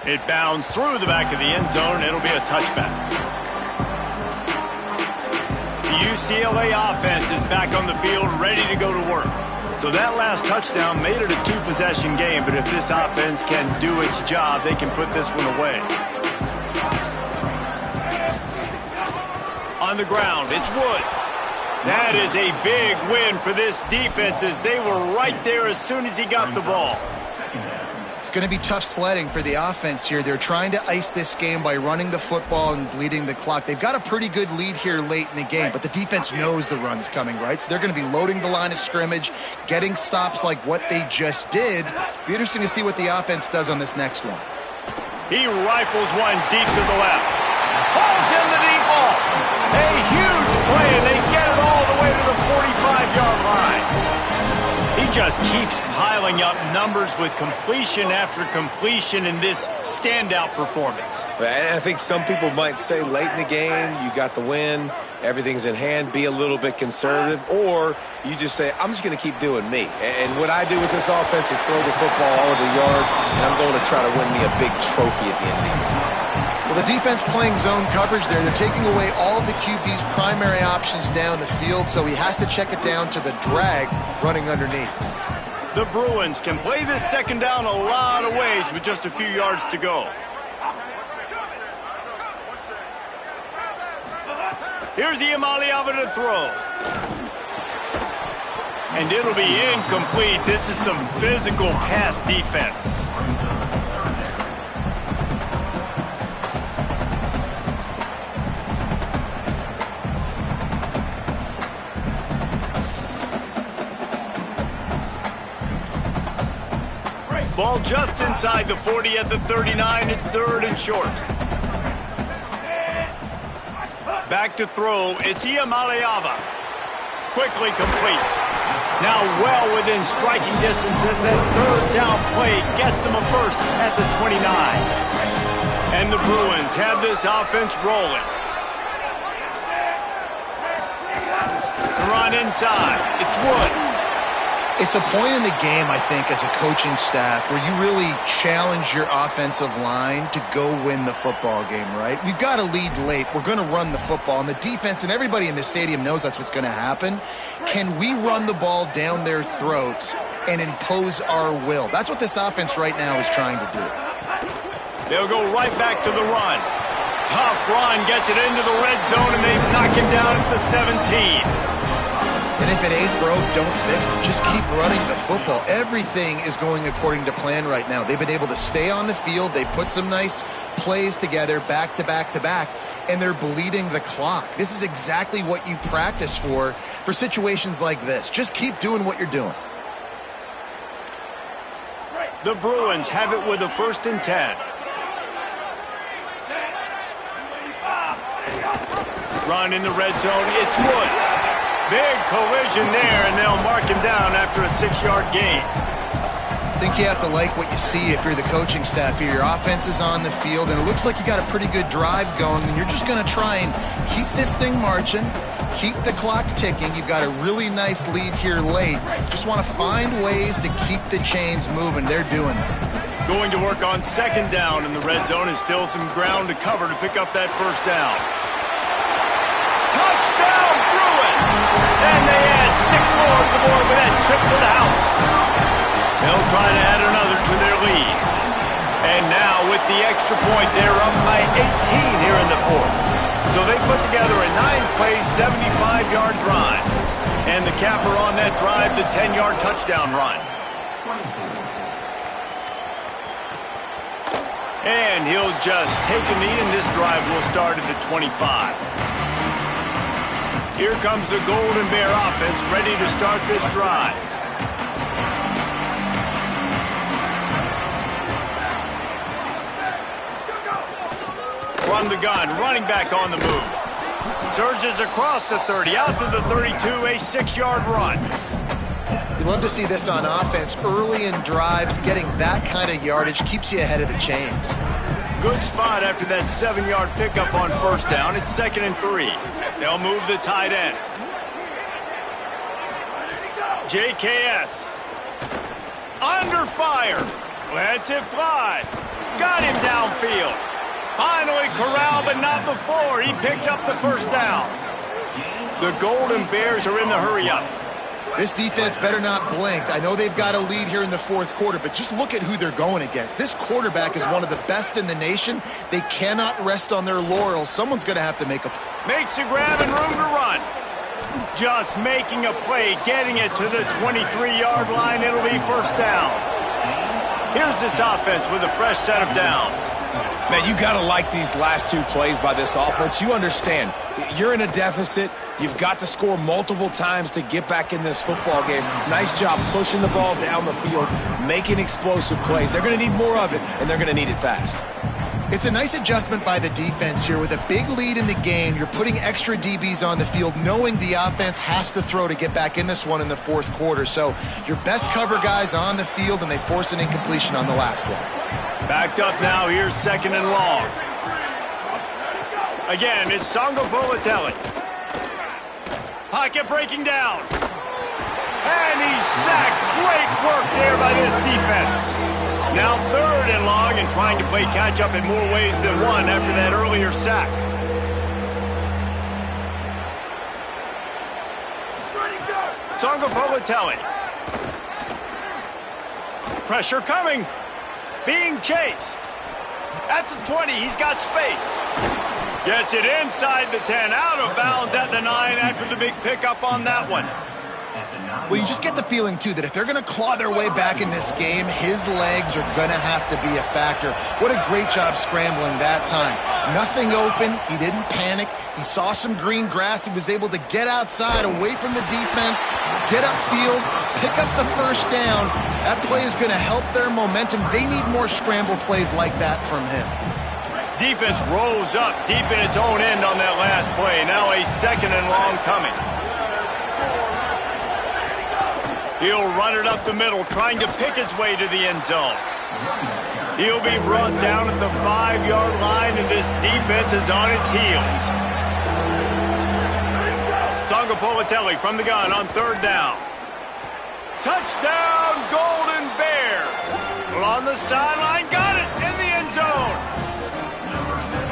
It bounds through the back of the end zone, and it'll be a touchback. The UCLA offense is back on the field, ready to go to work. So that last touchdown made it a two-possession game, but if this offense can do its job, they can put this one away. On the ground, it's Woods. That is a big win for this defense as they were right there as soon as he got the ball. It's going to be tough sledding for the offense here. They're trying to ice this game by running the football and bleeding the clock. They've got a pretty good lead here late in the game, but the defense knows the run's coming, right? So they're going to be loading the line of scrimmage, getting stops like what they just did. Be interesting to see what the offense does on this next one. He rifles one deep to the left. Pulls in the deep ball. A huge play, and they get it all the way to the 45-yard line. He just keeps piling up numbers with completion after completion in this standout performance. And I think some people might say late in the game, you got the win, everything's in hand, be a little bit conservative, or you just say, I'm just going to keep doing me. And what I do with this offense is throw the football all over the yard, and I'm going to try to win me a big trophy at the end of the year. Well, the defense playing zone coverage there. They're taking away all of the QB's primary options down the field, so he has to check it down to the drag running underneath. The Bruins can play this second down a lot of ways with just a few yards to go. Here's Iamaleava to throw. And it'll be incomplete. This is some physical pass defense. Ball just inside the 40 at the 39. It's third and short. Back to throw. It's Iamaleava. Quickly complete. Now well within striking distance as that third down play gets him a first at the 29. And the Bruins have this offense rolling. The run inside. It's Woods. It's a point in the game, I think, as a coaching staff where you really challenge your offensive line to go win the football game, right? We've got to lead late. We're going to run the football. And the defense and everybody in the stadium knows that's what's going to happen. Can we run the ball down their throats and impose our will? That's what this offense right now is trying to do. They'll go right back to the run. Tough run gets it into the red zone, and they knock him down at the 17. And if it ain't broke, don't fix it. Just keep running the football. Everything is going according to plan right now. They've been able to stay on the field. They put some nice plays together back to back to back, and they're bleeding the clock. This is exactly what you practice for situations like this. Just keep doing what you're doing. The Bruins have it with a 1st and 10. Run in the red zone. It's Woods. Big collision there, and they'll mark him down after a 6-yard gain. I think you have to like what you see if you're the coaching staff here. Your offense is on the field, and it looks like you got a pretty good drive going, and you're just going to try and keep this thing marching, keep the clock ticking. You've got a really nice lead here late. Just want to find ways to keep the chains moving. They're doing that. Going to work on 2nd down in the red zone, and still some ground to cover to pick up that 1st down. Touchdown, Bruins! And they add 6 more to the board with that trip to the house. They'll try to add another to their lead. And now with with the extra point. They're up by 18 here in the fourth. So they put together a 9-play, 75-yard drive. And the capper on that drive, the 10-yard touchdown run. And he'll just take a knee, and this drive will start at the 25. Here comes the Golden Bear offense, ready to start this drive. From the gun, running back on the move. Surges across the 30, out to the 32, a 6-yard run. You love to see this on offense. Early in drives, getting that kind of yardage keeps you ahead of the chains. Good spot after that 7-yard pickup on first down. It's 2nd and 3. They'll move the tight end. JKS. Under fire. Lets it fly. Got him downfield. Finally corralled, but not before. He picked up the first down. The Golden Bears are in the hurry-up. This defense better not blink. I know they've got a lead here in the fourth quarter, but just look at who they're going against. This quarterback is one of the best in the nation. They cannot rest on their laurels. Someone's going to have to make a... Makes a grab and room to run. Just making a play, getting it to the 23-yard line. It'll be first down. Here's this offense with a fresh set of downs. Man, you got to like these last 2 plays by this offense. You understand, you're in a deficit. You've got to score multiple times to get back in this football game. Nice job pushing the ball down the field, making explosive plays. They're going to need more of it, and they're going to need it fast. It's a nice adjustment by the defense here. With a big lead in the game, you're putting extra DBs on the field, knowing the offense has to throw to get back in this one in the fourth quarter. So your best cover guys on the field, and they force an incompletion on the last one. Backed up now, here's 2nd and long. Again, it's Songo Bolatelli. Pocket breaking down. And he's sacked. Great work there by this defense. Now 3rd and long, and trying to play catch-up in more ways than one after that earlier sack. Songo Bolatelli. Pressure coming. Being chased. At the 20, he's got space. Gets it inside the 10, out of bounds at the 9 after the big pickup on that one. Well, you just get the feeling, too, that if they're going to claw their way back in this game, his legs are going to have to be a factor. What a great job scrambling that time. Nothing open. He didn't panic. He saw some green grass. He was able to get outside, away from the defense, get upfield, pick up the first down. That play is going to help their momentum. They need more scramble plays like that from him. Defense rolls up deep in its own end on that last play. Now a 2nd and long coming. He'll run it up the middle, trying to pick his way to the end zone. He'll be brought down at the 5-yard line, and this defense is on its heels. Songo Bolatelli from the gun on 3rd down. Touchdown, Golden Bears! Well, on the sideline, got it in the end zone.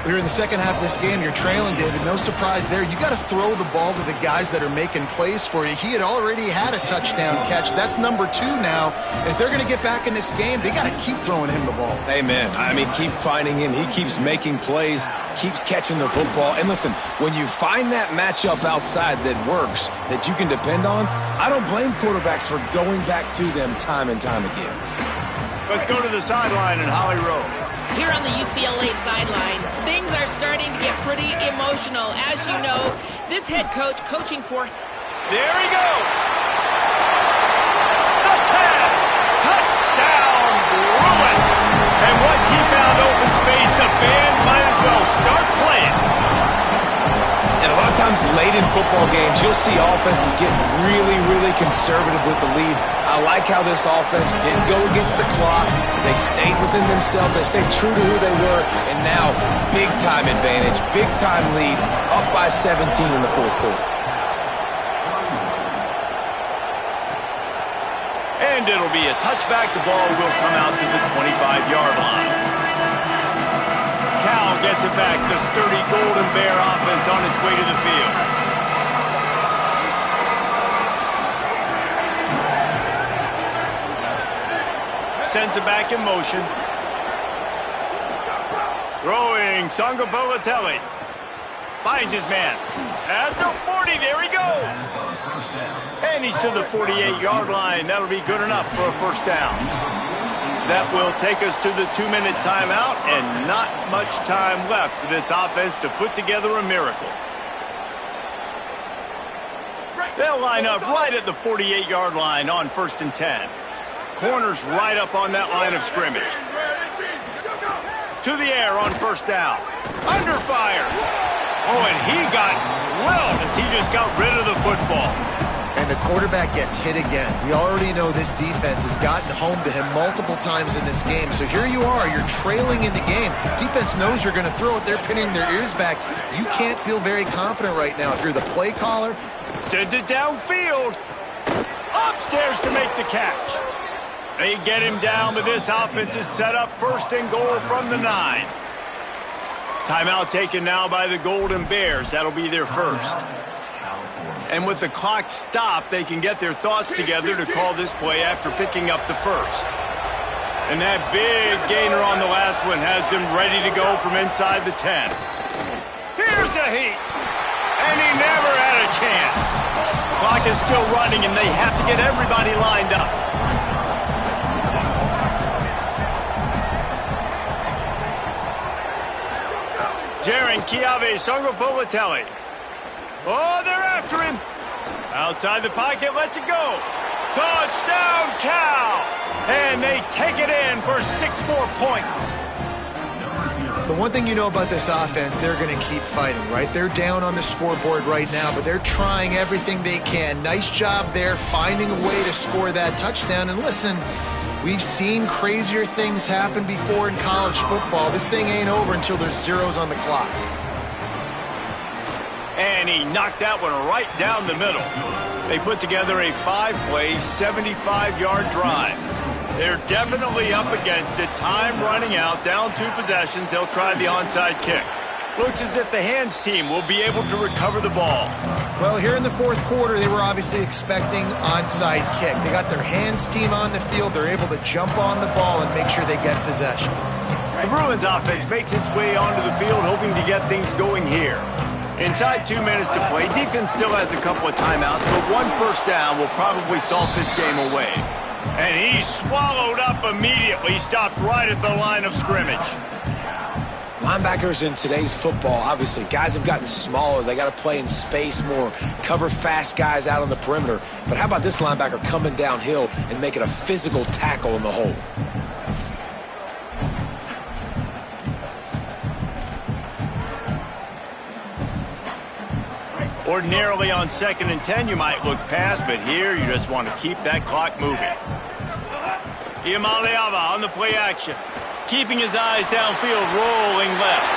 Here in the second half of this game, you're trailing, David. No surprise there. You got to throw the ball to the guys that are making plays for you. He had already had a touchdown catch. That's number 2 now. And if they're going to get back in this game, they got to keep throwing him the ball. Amen. I mean, keep finding him. He keeps making plays, keeps catching the football. And listen, when you find that matchup outside that works, that you can depend on, I don't blame quarterbacks for going back to them time and time again. Let's go to the sideline in Holly Rowe. Here on the UCLA sideline, things are starting to get pretty emotional. As you know, this head coach coaching for... There he goes! The 10! Touchdown, Bruins! And once he found open space, the band might as well start playing. And a lot of times late in football games, you'll see offenses get really, really conservative with the lead. I like how this offense didn't go against the clock. They stayed within themselves. They stayed true to who they were. And now, big-time advantage, big-time lead, up by 17 in the fourth quarter. And it'll be a touchback. The ball will come out to the 25-yard line. Cal gets it back. The sturdy Golden Bear offense on its way to the field. Sends it back in motion. Throwing Sangapolatelli. Finds his man. At the 40, there he goes. And he's to the 48-yard line. That'll be good enough for a first down. That will take us to the 2-minute timeout, and not much time left for this offense to put together a miracle. They'll line up right at the 48-yard line on 1st and 10. Corners right up on that line of scrimmage. To the air on 1st down. Under fire. Oh, and he got drilled as he just got rid of the football. And the quarterback gets hit again. We already know this defense has gotten home to him multiple times in this game. So here you are, you're trailing in the game. Defense knows you're going to throw it. They're pinning their ears back. You can't feel very confident right now. If you're the play caller, sends it downfield. Upstairs to make the catch. They get him down, but this offense is set up 1st and goal from the 9. Timeout taken now by the Golden Bears. That'll be their first. And with the clock stopped, they can get their thoughts together to call this play after picking up the first. And that big gainer on the last one has them ready to go from inside the 10. Here's a heat. And he never had a chance. Clock is still running, and they have to get everybody lined up. Jaron Kiave Sangapolatelli. Oh, they're after him. Outside the pocket, lets it go. Touchdown, Cal! And they take it in for 6 more points. the one thing you know about this offense, they're going to keep fighting, right? They're down on the scoreboard right now, but they're trying everything they can. Nice job there, finding a way to score that touchdown. And listen, we've seen crazier things happen before in college football. This thing ain't over until there's zeros on the clock. And he knocked that one right down the middle. They put together a 5-play, 75-yard drive. They're definitely up against it. Time running out, down 2 possessions. They'll try the onside kick. Looks as if the hands team will be able to recover the ball. Well, here in the fourth quarter, they were obviously expecting onside kick. They got their hands team on the field. They're able to jump on the ball and make sure they get possession. The Bruins offense makes its way onto the field, hoping to get things going here. Inside 2 minutes to play, defense still has a couple of timeouts, but 1 first down will probably solve this game away. And he swallowed up immediately, stopped right at the line of scrimmage. Linebackers in today's football, obviously, guys have gotten smaller. They got to play in space more, cover fast guys out on the perimeter. But how about this linebacker coming downhill and making a physical tackle in the hole? Ordinarily on 2nd and 10, you might look past, but here you just want to keep that clock moving. Iamaleava on the play action. Keeping his eyes downfield, rolling left.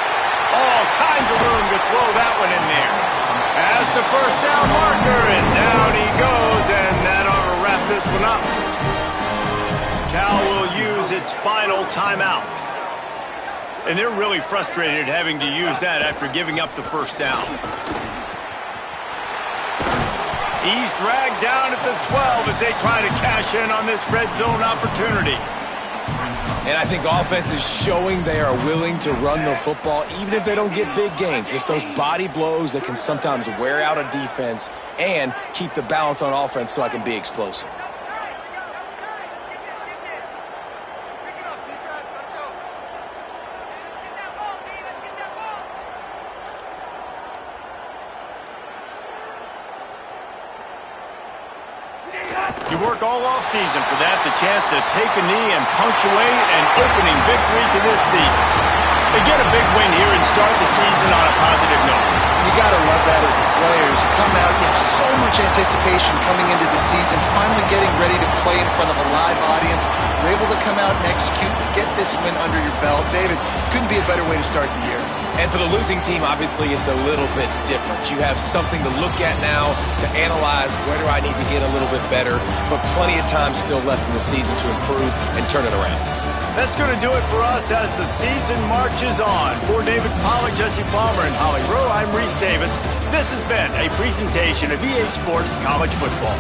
All kinds of room to throw that one in there. As the first down marker, and down he goes, and that ought to wrap this one up. Cal will use its final timeout. And they're really frustrated having to use that after giving up the first down. He's dragged down at the 12 as they try to cash in on this red zone opportunity. And I think offense is showing they are willing to run the football, even if they don't get big gains. Just those body blows that can sometimes wear out a defense and keep the balance on offense so I can be explosive. You work all offseason for that, the chance to take a knee and punctuate an opening victory to this season. They get a big win here and start the season on a positive note. You got to love that as the players. You come out, you have so much anticipation coming into the season, finally getting ready to play in front of a live audience. You're able to come out and execute, get this win under your belt. David, couldn't be a better way to start the year. And for the losing team, obviously, it's a little bit different. You have something to look at now to analyze where do I need to get a little bit better, but plenty of time still left in the season to improve and turn it around. That's going to do it for us as the season marches on. For David Pollack, Jesse Palmer, and Holly Rowe, I'm Reese Davis. This has been a presentation of EA Sports College Football.